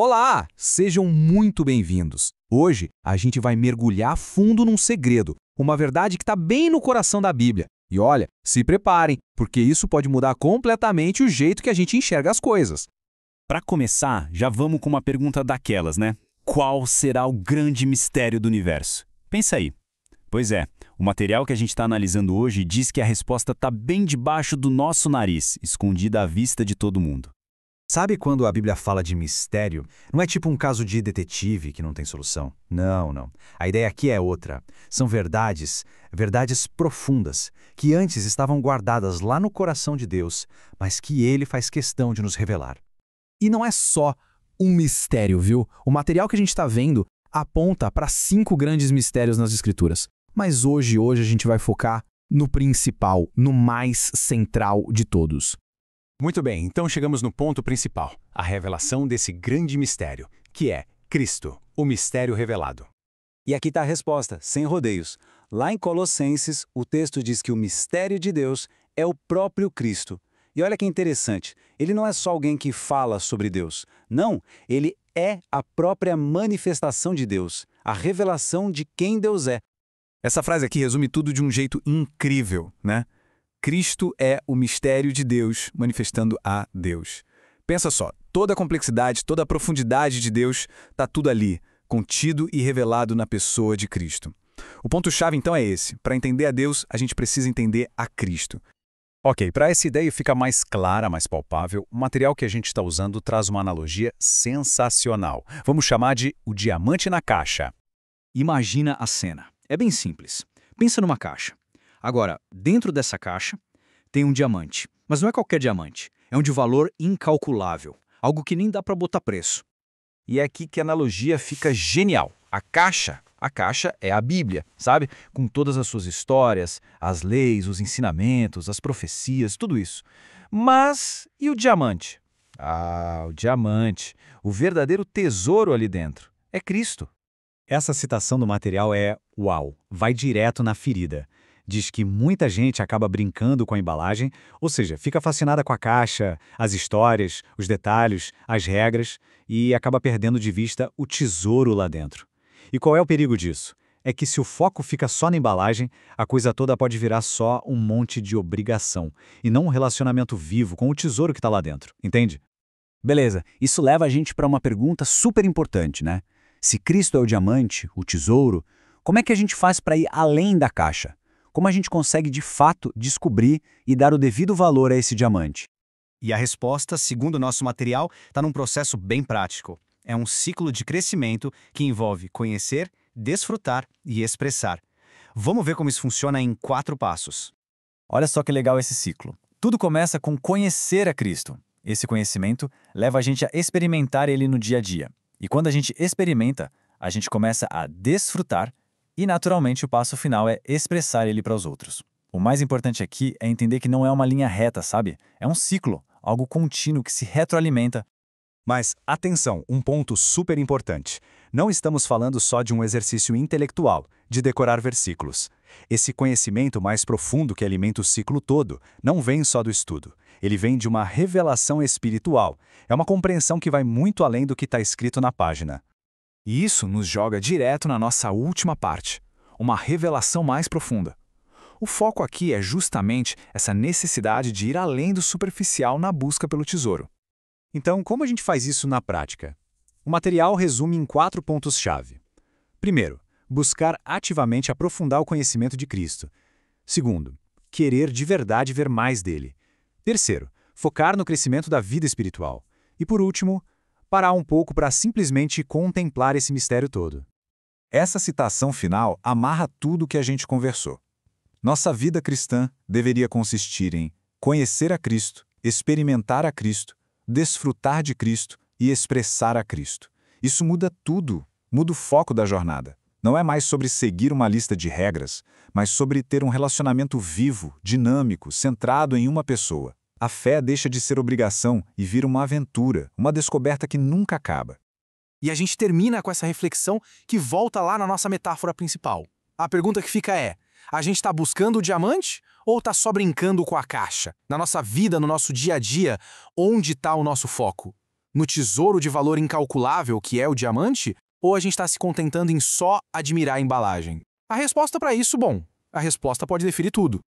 Olá, sejam muito bem-vindos. Hoje a gente vai mergulhar fundo num segredo, uma verdade que está bem no coração da Bíblia. E olha, se preparem, porque isso pode mudar completamente o jeito que a gente enxerga as coisas. Para começar, já vamos com uma pergunta daquelas, né? Qual será o grande mistério do universo? Pensa aí. Pois é, o material que a gente está analisando hoje diz que a resposta está bem debaixo do nosso nariz, escondida à vista de todo mundo. Sabe quando a Bíblia fala de mistério? Não é tipo um caso de detetive que não tem solução. Não, não. A ideia aqui é outra. São verdades profundas, que antes estavam guardadas lá no coração de Deus, mas que Ele faz questão de nos revelar. E não é só um mistério, viu? O material que a gente está vendo aponta para 5 grandes mistérios nas Escrituras. Mas hoje a gente vai focar no principal, no mais central de todos. Muito bem, então chegamos no ponto principal, a revelação desse grande mistério, que é Cristo, o mistério revelado. E aqui está a resposta, sem rodeios. Lá em Colossenses, o texto diz que o mistério de Deus é o próprio Cristo. E olha que interessante, ele não é só alguém que fala sobre Deus. Não, ele é a própria manifestação de Deus, a revelação de quem Deus é. Essa frase aqui resume tudo de um jeito incrível, né? Cristo é o mistério de Deus manifestando a Deus. Pensa só, toda a complexidade, toda a profundidade de Deus está tudo ali, contido e revelado na pessoa de Cristo. O ponto-chave então é esse. Para entender a Deus, a gente precisa entender a Cristo. Ok, para essa ideia ficar mais clara, mais palpável, o material que a gente está usando traz uma analogia sensacional. Vamos chamar de o diamante na caixa. Imagina a cena. É bem simples. Pensa numa caixa. Agora, dentro dessa caixa, tem um diamante. Mas não é qualquer diamante. É um de valor incalculável. Algo que nem dá para botar preço. E é aqui que a analogia fica genial. A caixa é a Bíblia, sabe? Com todas as suas histórias, as leis, os ensinamentos, as profecias, tudo isso. Mas e o diamante? O diamante, o verdadeiro tesouro ali dentro, é Cristo. Essa citação do material é uau, vai direto na ferida. Diz que muita gente acaba brincando com a embalagem, ou seja, fica fascinada com a caixa, as histórias, os detalhes, as regras e acaba perdendo de vista o tesouro lá dentro. E qual é o perigo disso? É que se o foco fica só na embalagem, a coisa toda pode virar só um monte de obrigação e não um relacionamento vivo com o tesouro que está lá dentro, entende? Beleza, isso leva a gente para uma pergunta super importante, né? Se Cristo é o diamante, o tesouro, como é que a gente faz para ir além da caixa? Como a gente consegue, de fato, descobrir e dar o devido valor a esse diamante? E a resposta, segundo o nosso material, está num processo bem prático. É um ciclo de crescimento que envolve conhecer, desfrutar e expressar. Vamos ver como isso funciona em 4 passos. Olha só que legal esse ciclo. Tudo começa com conhecer a Cristo. Esse conhecimento leva a gente a experimentar Ele no dia a dia. E quando a gente experimenta, a gente começa a desfrutar e, naturalmente, o passo final é expressar ele para os outros. O mais importante aqui é entender que não é uma linha reta, sabe? É um ciclo, algo contínuo que se retroalimenta. Mas, atenção, um ponto super importante. Não estamos falando só de um exercício intelectual, de decorar versículos. Esse conhecimento mais profundo que alimenta o ciclo todo não vem só do estudo. Ele vem de uma revelação espiritual. É uma compreensão que vai muito além do que está escrito na página. E isso nos joga direto na nossa última parte, uma revelação mais profunda. O foco aqui é justamente essa necessidade de ir além do superficial na busca pelo tesouro. Então, como a gente faz isso na prática? O material resume em 4 pontos-chave. Primeiro, buscar ativamente aprofundar o conhecimento de Cristo. Segundo, querer de verdade ver mais dele. Terceiro, focar no crescimento da vida espiritual. E por último, parar um pouco para simplesmente contemplar esse mistério todo. Essa citação final amarra tudo o que a gente conversou. Nossa vida cristã deveria consistir em conhecer a Cristo, experimentar a Cristo, desfrutar de Cristo e expressar a Cristo. Isso muda tudo, muda o foco da jornada. Não é mais sobre seguir uma lista de regras, mas sobre ter um relacionamento vivo, dinâmico, centrado em uma pessoa. A fé deixa de ser obrigação e vira uma aventura, uma descoberta que nunca acaba. E a gente termina com essa reflexão que volta lá na nossa metáfora principal. A pergunta que fica é, a gente está buscando o diamante ou está só brincando com a caixa? Na nossa vida, no nosso dia a dia, onde está o nosso foco? no tesouro de valor incalculável que é o diamante? Ou a gente está se contentando em só admirar a embalagem? A resposta para isso, bom, a resposta pode definir tudo.